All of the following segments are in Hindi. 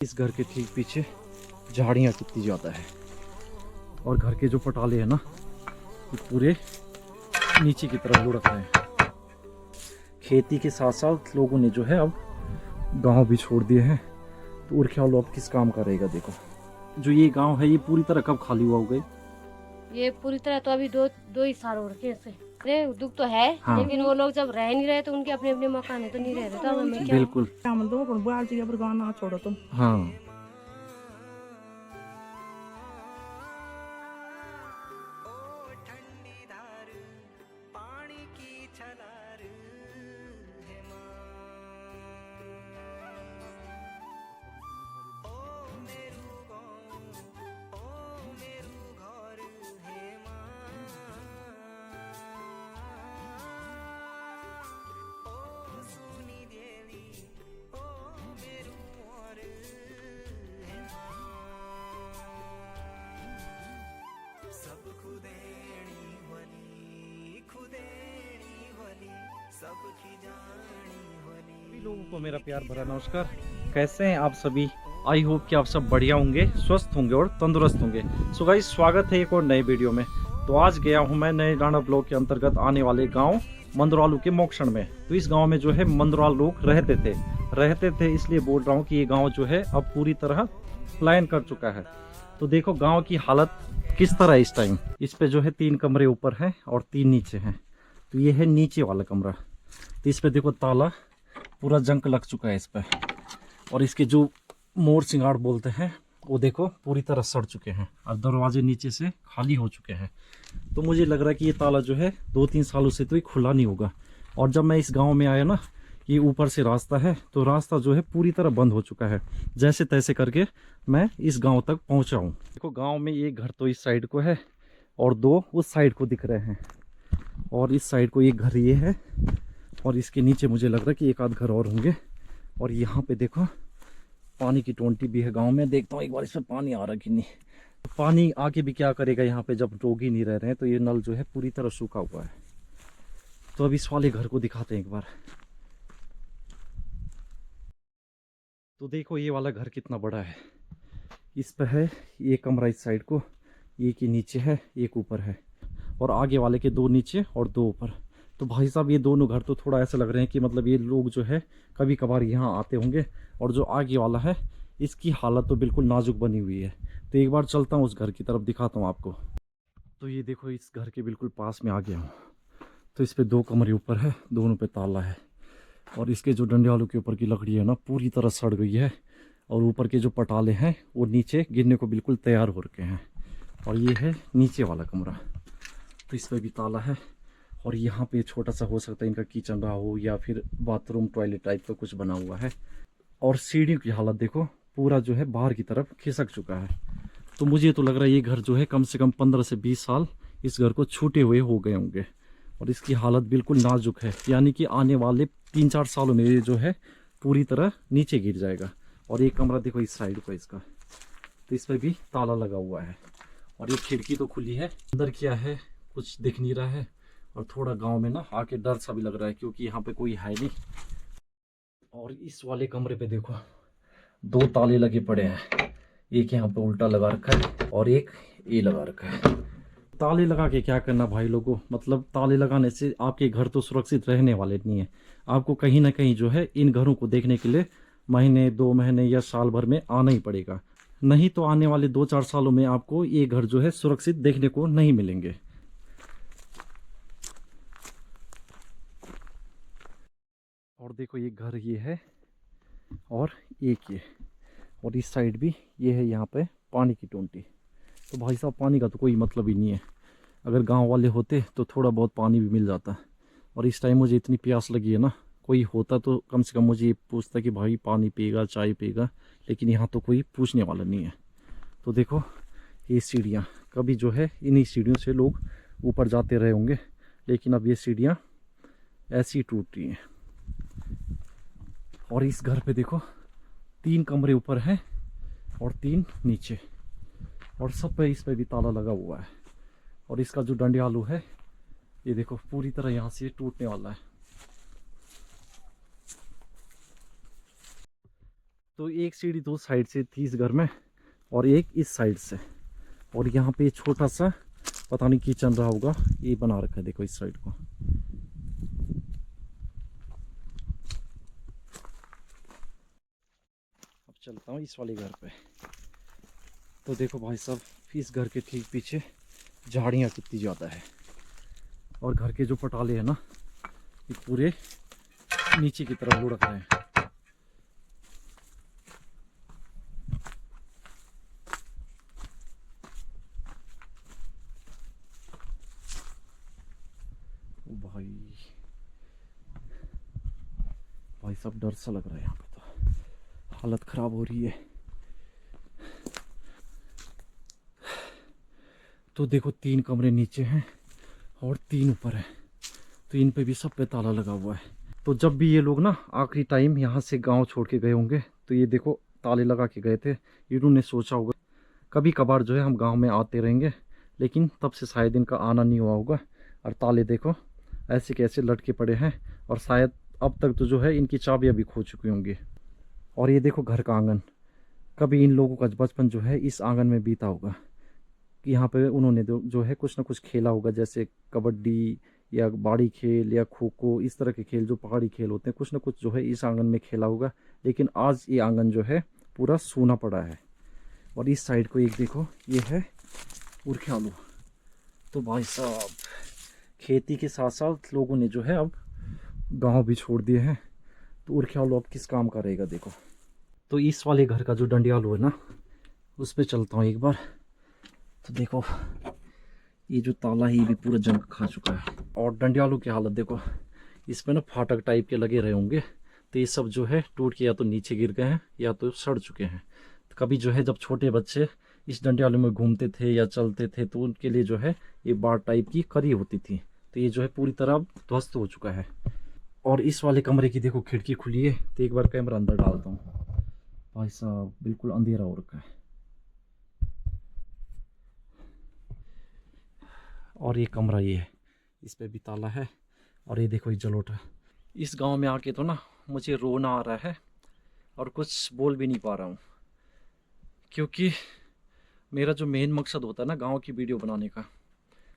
इस घर के ठीक पीछे झाड़ियाँ कितनी ज़्यादा है और घर के जो पटाले हैं ना ये पूरे नीचे की तरफ लुढ़क रहे हैं। खेती के साथ साथ लोगों ने जो है अब गांव भी छोड़ दिए हैं, तो और क्या लोग किस काम का रहेगा। देखो जो ये गांव है ये पूरी तरह कब खाली हुआ होगा? ये पूरी तरह तो अभी दो ही साल हो रखे से। अरे दुख तो है हाँ। लेकिन वो लोग जब रह नहीं रहे तो उनके अपने अपने मकान है तो नहीं रह रहे, तो हमें क्या। बिल्कुल छोड़ो तुम। हाँ। सभी लोगों को मेरा प्यार भरा नमस्कार। कैसे हैं आप सभी? आई होप कि आप सब बढ़िया होंगे, स्वस्थ होंगे और तंदुरुस्त होंगे। सो गाइस स्वागत है एक और नए वीडियो में। तो आज गया हूं मैं नए डांडा ब्लॉक के अंतर्गत आने वाले गांव मंदरालू के मोक्षण में। तो इस गांव में जो है मंदराल लोग रहते थे इसलिए बोल रहा हूँ कि ये गाँव जो है अब पूरी तरह पलायन कर चुका है। तो देखो गाँव की हालत किस तरह है इस टाइम। इस पे जो है 3 कमरे ऊपर हैं और 3 नीचे हैं। तो ये है नीचे वाला कमरा। तो इस पे देखो ताला पूरा जंग लग चुका है इस पे, और इसके जो मोर सिंगाड़ बोलते हैं वो देखो पूरी तरह सड़ चुके हैं और दरवाजे नीचे से खाली हो चुके हैं। तो मुझे लग रहा है कि ये ताला जो है 2-3 सालों से तो ये खुला नहीं होगा। और जब मैं इस गांव में आया ना, ये ऊपर से रास्ता है तो रास्ता जो है पूरी तरह बंद हो चुका है। जैसे तैसे करके मैं इस गाँव तक पहुँचा हूँ। देखो गाँव में एक घर तो इस साइड को है और 2 उस साइड को दिख रहे हैं, और इस साइड को एक घर ये है, और इसके नीचे मुझे लग रहा है कि एक आध घर और होंगे। और यहाँ पे देखो पानी की टोंटी भी है गांव में। देखता हूँ एक बार इसमें पानी आ रहा कि नहीं। पानी आके भी क्या करेगा यहाँ पे, जब लोग ही नहीं रह रहे हैं तो ये नल जो है पूरी तरह सूखा हुआ है। तो अब इस वाले घर को दिखाते हैं एक बार। तो देखो ये वाला घर कितना बड़ा है। इस पे है एक कमरा इस साइड को, एक ही नीचे है एक ऊपर है, और आगे वाले के 2 नीचे और 2 ऊपर। तो भाई साहब ये दोनों घर तो थोड़ा ऐसा लग रहे हैं कि मतलब ये लोग जो है कभी कभार यहाँ आते होंगे। और जो आगे वाला है इसकी हालत तो बिल्कुल नाजुक बनी हुई है। तो एक बार चलता हूँ उस घर की तरफ, दिखाता हूँ आपको। तो ये देखो इस घर के बिल्कुल पास में आ गया हूँ। तो इस पे 2 कमरे ऊपर है, दोनों पे ताला है, और इसके जो डंडियालों के ऊपर की लकड़ी है ना पूरी तरह सड़ गई है, और ऊपर के जो पटाले हैं वो नीचे गिरने को बिल्कुल तैयार हो रखे हैं। और ये है नीचे वाला कमरा, तो इस पर भी ताला है। और यहाँ पे छोटा सा हो सकता है इनका किचन रहा हो या फिर बाथरूम टॉयलेट टाइप का कुछ बना हुआ है। और सीढ़ियों की हालत देखो, पूरा जो है बाहर की तरफ खिसक चुका है। तो मुझे तो लग रहा है ये घर जो है कम से कम 15 से 20 साल इस घर को छूटे हुए हो गए होंगे, और इसकी हालत बिल्कुल नाजुक है। यानी कि आने वाले 3-4 सालों में ये जो है पूरी तरह नीचे गिर जाएगा। और एक कमरा देखो इस साइड को इसका, तो इस पर भी ताला लगा हुआ है, और ये खिड़की तो खुली है। अंदर क्या है कुछ दिख नहीं रहा है, और थोड़ा गांव में ना आके डर सा भी लग रहा है क्योंकि यहाँ पे कोई है नहीं। और इस वाले कमरे पे देखो 2 ताले लगे पड़े हैं, एक यहाँ पे उल्टा लगा रखा है और एक ये लगा रखा है। ताले लगा के क्या करना भाई लोगों, मतलब ताले लगाने से आपके घर तो सुरक्षित रहने वाले नहीं है। आपको कहीं ना कहीं जो है इन घरों को देखने के लिए महीने 2 महीने या साल भर में आना ही पड़ेगा, नहीं तो आने वाले 2-4 सालों में आपको ये घर जो है सुरक्षित देखने को नहीं मिलेंगे। और देखो ये घर ये है और एक ये, और इस साइड भी ये है यहाँ पे पानी की टोंटी। तो भाई साहब पानी का तो कोई मतलब ही नहीं है। अगर गांव वाले होते तो थोड़ा बहुत पानी भी मिल जाता। और इस टाइम मुझे इतनी प्यास लगी है ना, कोई होता तो कम से कम मुझे ये पूछता कि भाई पानी पिएगा चाय पिएगा, लेकिन यहाँ तो कोई पूछने वाला नहीं है। तो देखो ये सीढ़ियाँ, कभी जो है इन्हीं सीढ़ियों से लोग ऊपर जाते रहे होंगे, लेकिन अब ये सीढ़ियाँ ऐसी टूट रही हैं। और इस घर पे देखो 3 कमरे ऊपर हैं और 3 नीचे, और सब पे इस पे भी ताला लगा हुआ है। और इसका जो डंडियालू है ये देखो पूरी तरह यहाँ से टूटने वाला है। तो एक सीढ़ी दो साइड से थी इस घर में और एक इस साइड से, और यहाँ पे छोटा सा पता नहीं किचन रहा होगा, ये बना रखा है देखो इस साइड को। अब चलता हूँ इस वाले घर पे। तो देखो भाई साहब, इस घर के ठीक पीछे झाड़ियाँ कितनी ज़्यादा है, और घर के जो पटाले हैं ना ये पूरे नीचे की तरफ लुढ़क रहे हैं। भाई सब डर सा लग रहा है, यहाँ पे तो हालत खराब हो रही है। तो देखो 3 कमरे नीचे हैं और 3 ऊपर है, तो इन पे भी सब पे ताला लगा हुआ है। तो जब भी ये लोग ना आखिरी टाइम यहाँ से गांव छोड़ के गए होंगे तो ये देखो ताले लगा के गए थे। इन्होंने सोचा होगा कभी कभार जो है हम गांव में आते रहेंगे, लेकिन तब से शायद इनका आना नहीं हुआ होगा। और ताले देखो ऐसे कैसे लटके पड़े हैं, और शायद अब तक तो जो है इनकी चाबियाँ भी खो चुकी होंगी। और ये देखो घर का आंगन, कभी इन लोगों का बचपन जो है इस आंगन में बीता होगा कि यहाँ पे उन्होंने जो है कुछ ना कुछ खेला होगा, जैसे कबड्डी या बाड़ी खेल या खो खो, इस तरह के खेल जो पहाड़ी खेल होते हैं, कुछ ना कुछ जो है इस आंगन में खेला होगा। लेकिन आज ये आंगन जो है पूरा सूना पड़ा है। और इस साइड को एक देखो, ये है उरख्यालू। तो भाई साहब खेती के साथ साथ लोगों ने जो है अब गांव भी छोड़ दिए हैं, तो उरख्यालू अब किस काम का रहेगा देखो। तो इस वाले घर का जो डंडियालू है ना, उस पर चलता हूँ एक बार। तो देखो ये जो ताला है ये भी पूरा जंग खा चुका है, और डंडियालू की हालत देखो, इस पे ना फाटक टाइप के लगे रहे होंगे। तो ये सब जो है टूट के या तो नीचे गिर गए हैं या तो सड़ चुके हैं। तो कभी जो है जब छोटे बच्चे इस डंडियालू में घूमते थे या चलते थे तो उनके लिए जो है ये बाड़ टाइप की करी होती थी। तो ये जो है पूरी तरह ध्वस्त हो चुका है। और इस वाले कमरे की देखो खिड़की खुली है, तो एक बार कैमरा अंदर डालता हूँ। भाई साहब बिल्कुल अंधेरा हो रखा है। और ये कमरा ये है, इस पे भी ताला है। और ये देखो ये जलोटा। इस गांव में आके तो ना मुझे रोना आ रहा है और कुछ बोल भी नहीं पा रहा हूँ, क्योंकि मेरा जो मेन मकसद होता है ना गांव की वीडियो बनाने का,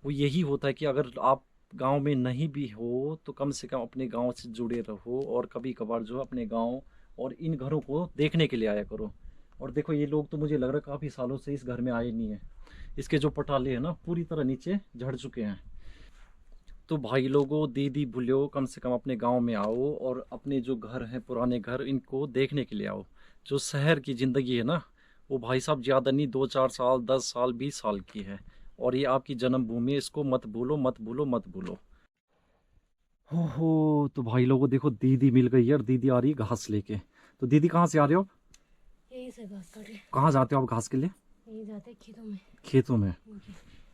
वो यही होता है कि अगर आप गांव में नहीं भी हो तो कम से कम अपने गांव से जुड़े रहो, और कभी कभार जो अपने गांव और इन घरों को देखने के लिए आया करो। और देखो ये लोग तो मुझे लग रहा है काफ़ी सालों से इस घर में आए नहीं है। इसके जो पटाले हैं ना पूरी तरह नीचे झड़ चुके हैं। तो भाई लोगों, दीदी भूलियो, कम से कम अपने गांव में आओ और अपने जो घर हैं पुराने घर, इनको देखने के लिए आओ। जो शहर की ज़िंदगी है ना वो भाई साहब ज़्यादा नहीं 2-4 साल 10 साल 20 साल की है, और ये आपकी जन्मभूमि है। इसको मत भूलो मत भूलो मत भूलो। हो तो भाई लोगों देखो दीदी मिल गई है, और दीदी आ रही है घास लेके। तो दीदी कहाँ से आ रहे हो? यही से घास काट रहे। कहाँ जाते हो आप घास के लिए? यही जाते हैं खेतों में। खेतों में?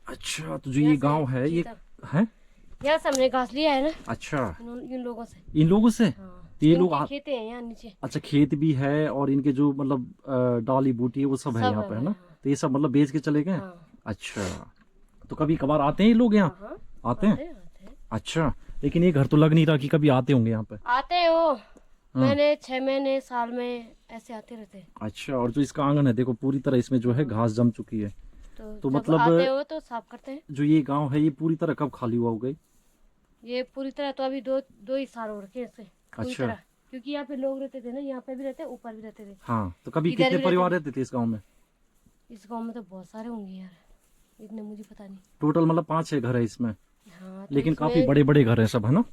अच्छा, तो जो ये गांव है ये है, यहाँ से हमने घास लिया है ना। अच्छा, इन लोगों से। इन लोगों से? हाँ। तो ये लोग खेते हैं यहाँ नीचे। अच्छा, खेत भी है और इनके जो मतलब डाली बूटी है वो सब है यहाँ पे, है ना? तो ये सब मतलब बेच के चले गए? अच्छा, तो कभी कभार आते हैं ये लोग यहाँ? आते हैं। अच्छा, लेकिन ये घर तो लग नहीं रहा कि कभी आते होंगे यहाँ पे। आते हो मैंने 6 महीने साल में ऐसे आते रहते हैं। अच्छा, और जो इसका आंगन है देखो पूरी तरह इसमें जो है घास जम चुकी है। तो मतलब आते हो तो साफ करते हैं। जो ये गांव है ये पूरी तरह कब खाली हुआ होगा? ये पूरी तरह तो अभी दो ही साल हो रखे हैं। अच्छा, क्योंकि यहाँ पे लोग रहते थे ना, यहाँ पे भी रहते, ऊपर भी रहते थे। हाँ, तो कभी कितने परिवार रहते थे इस गांव में? इस गांव में तो बहुत सारे होंगे यार, इतने मुझे पता नहीं। टोटल मतलब 5-6 घर है इसमें। हाँ, तो लेकिन काफी बड़े बड़े घर है सब, है ना?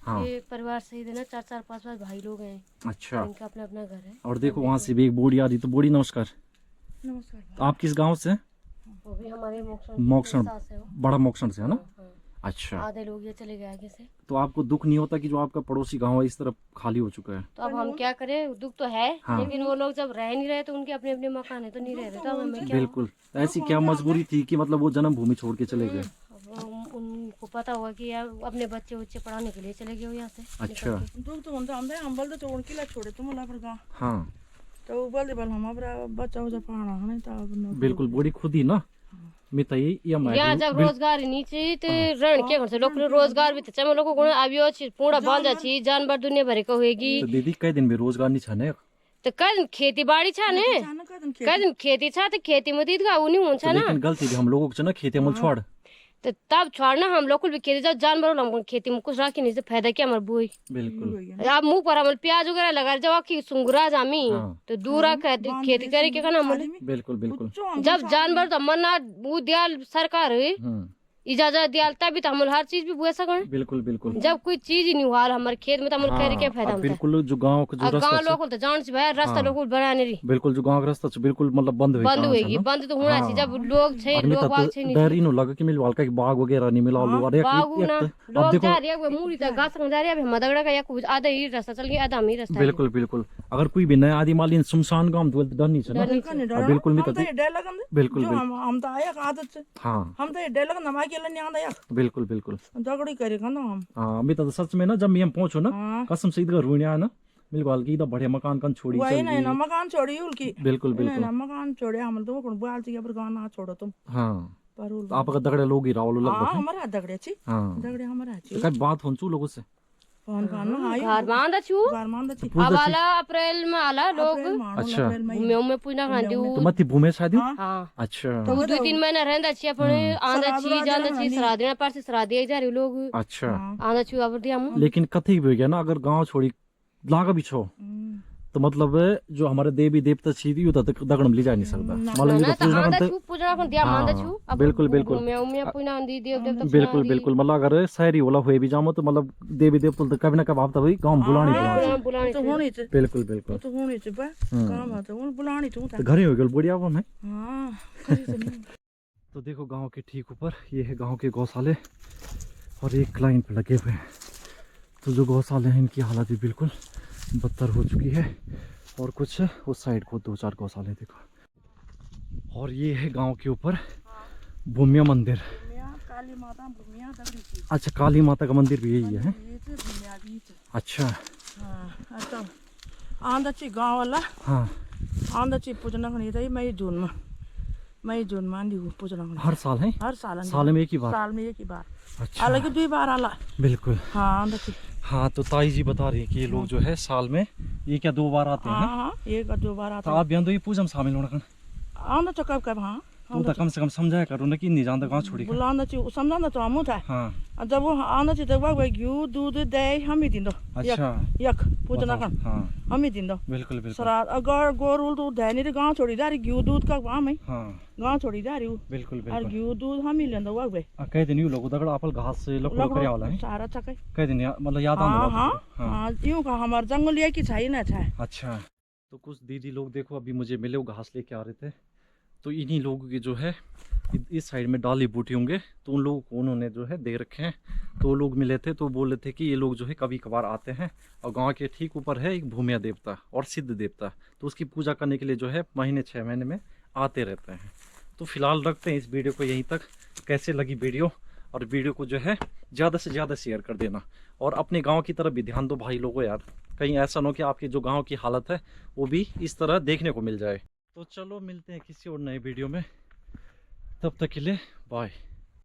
हाँ। ये परिवार सही है ना, 4-4 5-5 भाई लोग हैं। अच्छा, इनका अपना अपना घर है। और देखो वहाँ से भी एक बोड़ी आ रही। तो बोड़ी नमस्कार। नमस्कार। आप किस गांव से? वो भी हमारे मोक्षण, बड़ा मोक्षण से, है ना? अच्छा, आधे लोग ये चले गए आगे से। तो आपको दुख नहीं होता कि जो आपका पड़ोसी गांव है इस तरफ खाली हो चुका है? तो अब हम क्या करें, दुख तो है। हाँ। लेकिन वो लोग जब रह नहीं रहे तो उनके अपने अपने मकान है, तो नहीं रह रहे तो हमें क्या? बिल्कुल, ऐसी क्या मजबूरी थी कि मतलब वो जन्मभूमि छोड़ के चले गए? उनको पता होगा कि यार अपने बच्चे पढ़ाने के लिए चले गए यहाँ से। अच्छा, दुख तो म्हणते आमदा हम बल तो छोड़ के ला छोड़े तुम ला पर हाँ, तो बल बल हम अपना बच्चा उसे पढ़ाना है तो बिल्कुल बोड़ी खुद ही ना मिताई यहाँ जब रोजगार नीचे तो रण के घर से लोग रोजगार भी चमे लोगों को अभी पूरा बांधा छी जानवर दुनिया भरे को होगी। तो दीदी कई दिन में रोजगार नहीं छने? तो कहीं खेती बाड़ी छ ने कहीं खेती छ तो खेती में दीद का उनी हुन्छ तो ना लेकिन गलती भी हम लोगों को ना खेती में छोड़ तो तब छोड़ना हम लोग को भी खेती जब जानवर हम खेती में कुछ राखी नहीं तो फायदा क्या हमारे बुई बिल्कुल अब मुंह पर हम प्याज वगैरह लगा जब की सुंगरा जामी हाँ। तो दूरा खेती करे के ना हम बिल्कुल बिल्कुल जब जानवर तो मना वो दियाल सरकार है इजाजत दियाल तभी तो हम हर चीज भी बुआ सकें बिल्कुल बिल्कुल जब कोई चीज ही नहीं हुआ हमारे खेत में तो हम करे क्या फायदा होता बिल्कुल जो गांव का जो है रास्ता गांव लोग तो जान से भाई रास्ता लोग बनाने रही बिल्कुल जो गांव का रास्ता बिल्कुल मतलब बंद होगी बंद तो होना चाहिए जब लोग छे लोग बाग छे नहीं डर ही न लगा कि मिल वाल का बाग वगैरह नहीं मिला लोग अरे बाग ना लोग जा रहे हैं मूड़ी तक घास जा रहे हैं मदगड़ा का या कुछ आधा ही रास्ता चल गया आधा ही रास्ता बिल्कुल बिल्कुल अगर कोई भी नया आदि माली सुनसान गांव तो डर नहीं है बिल्कुल नहीं बिल्कुल हम तो आया आदत से हाँ हम तो डर लगन हमारे के लिए आंदा यार बिल्कुल बिल्कुल झगड़ी करेगा ना हम हाँ मैं तो सच में ना जब मैं पहुंचो ना कसम से इधर रुइया ना बिल्कुल की इधर बढ़िया मकान कन छोड़ी वही नहीं ना मकान छोड़ी उनकी बिल्कुल नहीं बिल्कुल ना मकान छोड़े हम तो कोन बाल से पर गाना छोड़ो तुम हाँ पर तो आप अगर दगड़े लोग ही रावलो हां लगभग हमारा दगड़े छी हाँ दगड़े हमारा छी तो कई बात होंचू लोगों से फोन करना आयो घर मांदा छु घर मांदा छी अब आला अप्रैल में आला लोग अच्छा में पुना खांदी तो मत भूमे शादी हां अच्छा तो 2-3 महीना रहंदा छी अपन आंदा छी जांदा छी श्राद्धना पर से श्राद्ध जा रही लोग अच्छा आंदा छी अब दिया लेकिन कथी हो गया ना अगर गांव छोड़ी लागा भी छो तो मतलब जो हमारे देवी देवता छी तो दगड़ में ले जा नहीं सकता मतलब ये तो आंदा छु पूजना को दिया मांदा छु बिल्कुल बिल्कुल में पुना दी देव देवता बिल्कुल बिल्कुल मतलब अगर शहरी होला हुए भी जामो तो मतलब देवी देवता तो कभी ना कभी आप तो भाई गांव बुलानी बुलानी तो होनी छ बिल्कुल बिल्कुल तो होनी छ बा काम है तो उन बुलानी छ तो घरे हो गल बढ़िया वो है हां खरी से नहीं तो देखो गांव के ठीक ऊपर ये है गांव के गौशाले और एक लाइन पे लगे हुए हैं तो जो गौशाले हैं इनकी हालत भी बिल्कुल बदतर हो चुकी है और कुछ उस साइड को 2-4 गौशाले देखो और ये है गांव के ऊपर भूमिया मंदिर काली माता भूमिया दगड़ी छी अच्छा काली माता का मंदिर भी यही है अच्छा हां अच्छा आंदा छी गांव वाला हाँ आंदा छी पूजना खणी त मई जून में आंदी पूजना खणी हर साल है हर साल में एक ही बार साल में एक ही बार अच्छा अलग 2 बार आला बिल्कुल हाँ आंदा छी हाँ तो ताई जी बता रही है कि ये लोग जो है साल में ये क्या 2 बार आते हैं ना हाँ एक 2 बार आता तो आप भी तो ये पूजा में शामिल होना kan आंदा छ कब हाँ तू तो कम से कम समझाया करो ना कि नहीं जानता गाँव छोड़ी बुलांदा छी समझांदा तो हम था हाँ जब वो आंदा छी तब वो घिउ दूध दही हम ही दिंदो अच्छा यक पूजना kan हाँ हम ही दिंदो बिल्कुल बिल्कुल सरा अगर गोरुल तो दही नहीं गांव छोड़ी जा रही घिउ दूध का वहां में हाँ गांव छोड़ी जा रही बिल्कुल और बिल्कुल घिउ दूध हम ही लेंदो वो भाई कई दिन यू लोग दगड़ आपल घास से लकड़ करया वाला है सारा चकै कई दिन मतलब याद हाँ आंदा हाँ हाँ यूं का हमार जंगल ये की छाई ना छाए अच्छा तो कुछ दीदी लोग देखो अभी मुझे मिले वो घास लेके आ रहे थे तो इन्हीं लोगों की जो है इस साइड में डाली बूटी होंगे तो उन लोगों को उन्होंने जो है दे रखे हैं तो वो लोग मिले थे तो बोल रहे थे कि ये लोग जो है कभी कभार आते हैं और गांव के ठीक ऊपर है एक भूमिया देवता और सिद्ध देवता तो उसकी पूजा करने के लिए जो है महीने 6 महीने में आते रहते हैं तो फिलहाल रखते हैं इस वीडियो को यहीं तक कैसे लगी वीडियो और वीडियो को जो है ज़्यादा से ज़्यादा शेयर कर देना और अपने गाँव की तरफ भी ध्यान दो भाई लोगों यार कहीं ऐसा ना हो कि आपके जो गाँव की हालत है वो भी इस तरह देखने को मिल जाए तो चलो मिलते हैं किसी और नए वीडियो में तब तक के लिए बाय।